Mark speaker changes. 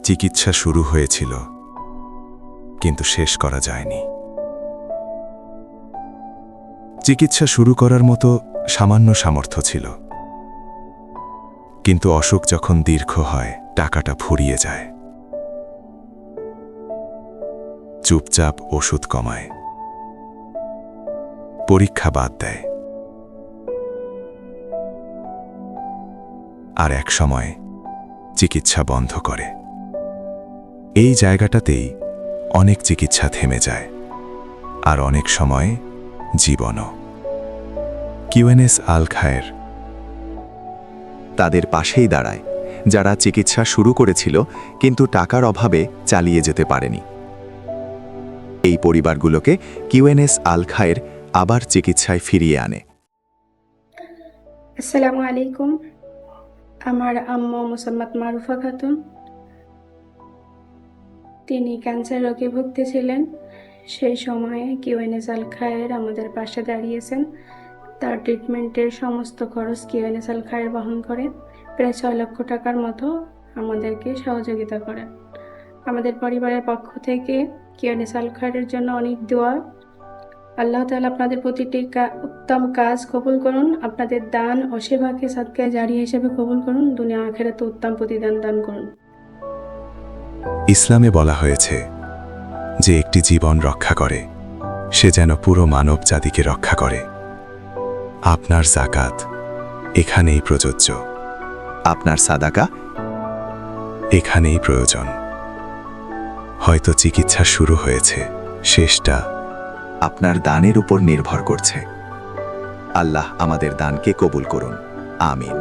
Speaker 1: চিকিৎসা শুরু হয়েছিল, কিন্তু শেষ করা যায়নি। চিকিৎসা শুরু করার মতো সামান্য সামর্থ্য ছিল, কিন্তু অসুখ যখন দীর্ঘ হয় টাকাটা ফুরিয়ে যায়। চুপচাপ ওষুধ কমায়, পরীক্ষা বাদ দেয়, আর এক সময় চিকিৎসা বন্ধ করে। এই জায়গাটাতেই অনেক চিকিৎসা থেমে যায়, আর অনেক সময় জীবনও। কিউএনএস আল খায়ের
Speaker 2: তাদের পাশেই দাঁড়ায়, যারা চিকিৎসা শুরু করেছিল কিন্তু টাকার অভাবে চালিয়ে যেতে পারেনি। এই পরিবারগুলোকে কিউএনএস আল খায়ের আবার চিকিৎসায় ফিরিয়ে আনে।
Speaker 3: আসসালামু আলাইকুম। আমার আম্মু মোসাম্মদ মারুফা খাতুন, তিনি ক্যান্সার রোগে ভুগতেছিলেন। সেই সময়ে কিউএনএস আল খায়ের আমাদের পাশে দাঁড়িয়েছেন। তার ট্রিটমেন্টের সমস্ত খরচ কিউএনএস আল খায়ের বহন করেন। প্রায় 6 লক্ষ টাকার মতো আমাদেরকে সহযোগিতা করেন। আমাদের পরিবারের পক্ষ থেকে কিউএনএস আল খায়ের জন্য অনেক দোয়া। আল্লাহ তাআলা আপনাদের প্রতিটি উত্তম কাজ কবুল করুন, আপনাদের দান ও সেবাকে সাদকায়ে জারিয়া হিসেবে কবুল করুন, দুনিয়া আখিরাতে উত্তম প্রতিদান দান করুন।
Speaker 1: ইসলামে বলা হয়েছে যে একটি জীবন রক্ষা করে সে যেন পুরো মানব জাতিকে রক্ষা করে। আপনার যাকাত এখানেই প্রযোজ্য,
Speaker 2: আপনার সাদাকা
Speaker 1: এখানেই প্রয়োজন। হয়তো চিকিৎসা শুরু হয়েছে, শেষটা
Speaker 2: আপনার দানের উপর নির্ভর করছে। আল্লাহ আমাদের দানকে কবুল করুন। আমিন।